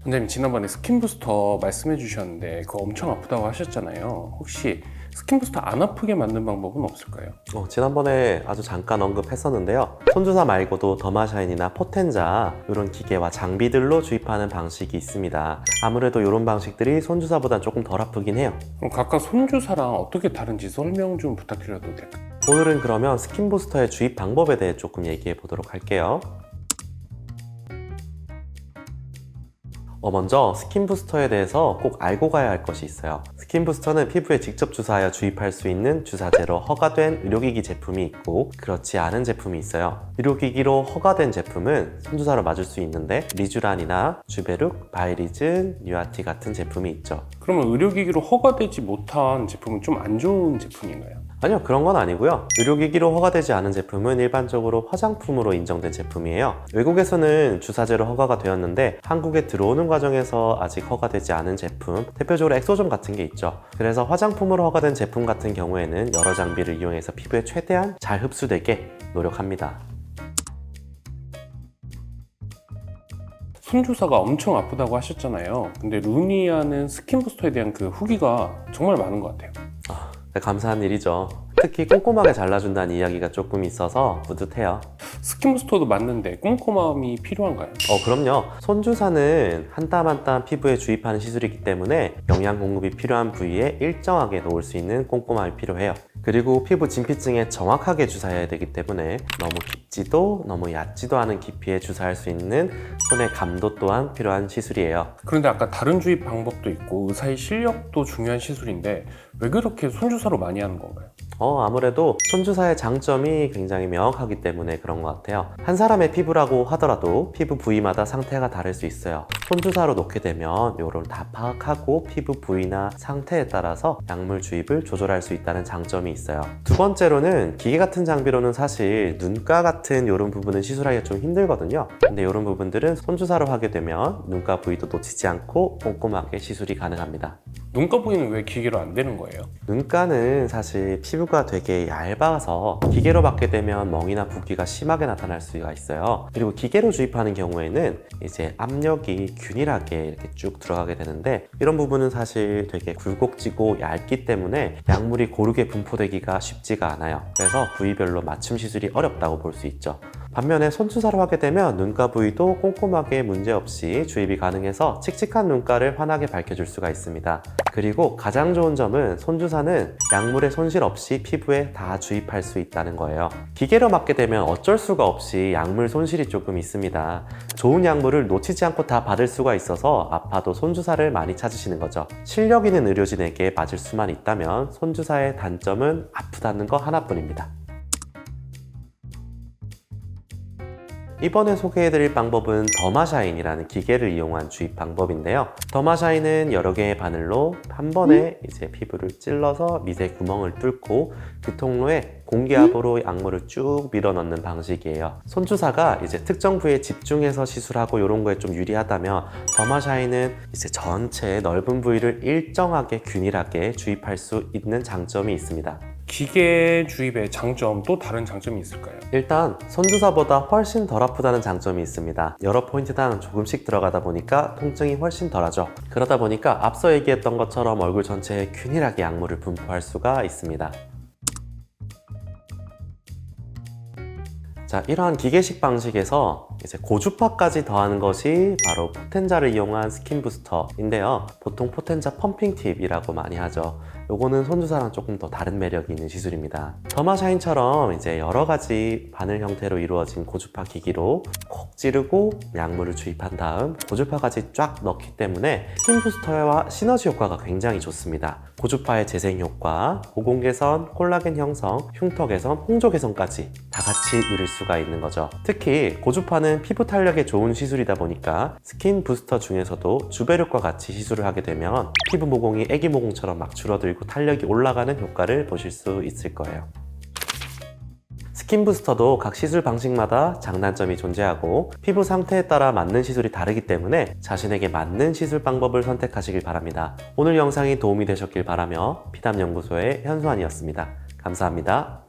원장님 지난번에 스킨부스터 말씀해 주셨는데 그거 엄청 아프다고 하셨잖아요. 혹시 스킨부스터 안 아프게 만든 방법은 없을까요? 지난번에 아주 잠깐 언급했었는데요. 손주사 말고도 더마샤인이나 포텐자 이런 기계와 장비들로 주입하는 방식이 있습니다. 아무래도 이런 방식들이 손주사보다 조금 덜 아프긴 해요. 그럼 각각 손주사랑 어떻게 다른지 설명 좀 부탁드려도 될까요? 오늘은 그러면 스킨부스터의 주입 방법에 대해 조금 얘기해 보도록 할게요. 먼저 스킨부스터에 대해서 꼭 알고 가야 할 것이 있어요. 스킨부스터는 피부에 직접 주사하여 주입할 수 있는 주사제로 허가된 의료기기 제품이 있고 그렇지 않은 제품이 있어요. 의료기기로 허가된 제품은 손주사로 맞을 수 있는데 리쥬란이나 주베룩, 바이리즌, 뉴아티 같은 제품이 있죠. 그러면 의료기기로 허가되지 못한 제품은 좀 안 좋은 제품인가요? 아니요, 그런 건 아니고요. 의료기기로 허가되지 않은 제품은 일반적으로 화장품으로 인정된 제품이에요. 외국에서는 주사제로 허가가 되었는데 한국에 들어오는 과정에서 아직 허가되지 않은 제품, 대표적으로 엑소존 같은 게 있죠. 그래서 화장품으로 허가된 제품 같은 경우에는 여러 장비를 이용해서 피부에 최대한 잘 흡수되게 노력합니다. 손주사가 엄청 아프다고 하셨잖아요. 근데 루니아는 스킨부스터에 대한 그 후기가 정말 많은 것 같아요. 감사한 일이죠. 특히 꼼꼼하게 잘라준다는 이야기가 조금 있어서 뿌듯해요. 스킨부스터도 맞는데 꼼꼼함이 필요한가요? 그럼요. 손주사는 한 땀 한 땀 피부에 주입하는 시술이기 때문에 영양 공급이 필요한 부위에 일정하게 놓을 수 있는 꼼꼼함이 필요해요. 그리고 피부 진피층에 정확하게 주사해야 되기 때문에 너무 깊지도 너무 얕지도 않은 깊이에 주사할 수 있는 손의 감도 또한 필요한 시술이에요. 그런데 아까 다른 주입 방법도 있고 의사의 실력도 중요한 시술인데 왜 그렇게 손주사로 많이 하는 건가요? 아무래도 손주사의 장점이 굉장히 명확하기 때문에 그런 것 같아요. 한 사람의 피부라고 하더라도 피부 부위마다 상태가 다를 수 있어요. 손주사로 놓게 되면 이걸 다 파악하고 피부 부위나 상태에 따라서 약물 주입을 조절할 수 있다는 장점이 있어요. 두 번째로는 기계 같은 장비로는 사실 눈가 같은 이런 부분은 시술하기가 좀 힘들거든요. 근데 이런 부분들은 손주사로 하게 되면 눈가 부위도 놓치지 않고 꼼꼼하게 시술이 가능합니다. 눈가 부위는 왜 기계로 안 되는 거예요? 눈가는 사실 피부가 되게 얇아서 기계로 받게 되면 멍이나 붓기가 심하게 나타날 수가 있어요. 그리고 기계로 주입하는 경우에는 이제 압력이 균일하게 이렇게 쭉 들어가게 되는데 이런 부분은 사실 되게 굴곡지고 얇기 때문에 약물이 고르게 분포되기가 쉽지가 않아요. 그래서 부위별로 맞춤 시술이 어렵다고 볼 수 있죠. 반면에 손주사로 하게 되면 눈가 부위도 꼼꼼하게 문제없이 주입이 가능해서 칙칙한 눈가를 환하게 밝혀줄 수가 있습니다. 그리고 가장 좋은 점은 손주사는 약물의 손실 없이 피부에 다 주입할 수 있다는 거예요. 기계로 맞게 되면 어쩔 수가 없이 약물 손실이 조금 있습니다. 좋은 약물을 놓치지 않고 다 받을 수가 있어서 아파도 손주사를 많이 찾으시는 거죠. 실력 있는 의료진에게 맞을 수만 있다면 손주사의 단점은 아프다는 거 하나뿐입니다. 이번에 소개해드릴 방법은 더마샤인이라는 기계를 이용한 주입 방법인데요. 더마샤인은 여러 개의 바늘로 한 번에 이제 피부를 찔러서 미세 구멍을 뚫고 그 통로에 공기압으로 약물을 쭉 밀어 넣는 방식이에요. 손주사가 이제 특정 부위에 집중해서 시술하고 이런 거에 좀 유리하다면 더마샤인은 이제 전체 넓은 부위를 일정하게 균일하게 주입할 수 있는 장점이 있습니다. 기계 주입의 장점 또 다른 장점이 있을까요? 일단 손주사보다 훨씬 덜 아프다는 장점이 있습니다. 여러 포인트당 조금씩 들어가다 보니까 통증이 훨씬 덜하죠. 그러다 보니까 앞서 얘기했던 것처럼 얼굴 전체에 균일하게 약물을 분포할 수가 있습니다. 자, 이러한 기계식 방식에서 이제 고주파까지 더하는 것이 바로 포텐자를 이용한 스킨부스터인데요. 보통 포텐자 펌핑 팁이라고 많이 하죠. 요거는 손주사랑 조금 더 다른 매력이 있는 시술입니다. 더마샤인처럼 이제 여러 가지 바늘 형태로 이루어진 고주파 기기로 콕 찌르고 약물을 주입한 다음 고주파까지 쫙 넣기 때문에 스킨부스터와 시너지 효과가 굉장히 좋습니다. 고주파의 재생 효과, 모공 개선, 콜라겐 형성, 흉터 개선, 홍조 개선까지 다 같이 누릴 수가 있는 거죠. 특히 고주파는 피부 탄력에 좋은 시술이다 보니까 스킨 부스터 중에서도 주베룩과 같이 시술을 하게 되면 피부 모공이 애기 모공처럼 막 줄어들고 탄력이 올라가는 효과를 보실 수 있을 거예요. 스킨 부스터도 각 시술 방식마다 장단점이 존재하고 피부 상태에 따라 맞는 시술이 다르기 때문에 자신에게 맞는 시술 방법을 선택하시길 바랍니다. 오늘 영상이 도움이 되셨길 바라며 피담연구소의 현수환이었습니다. 감사합니다.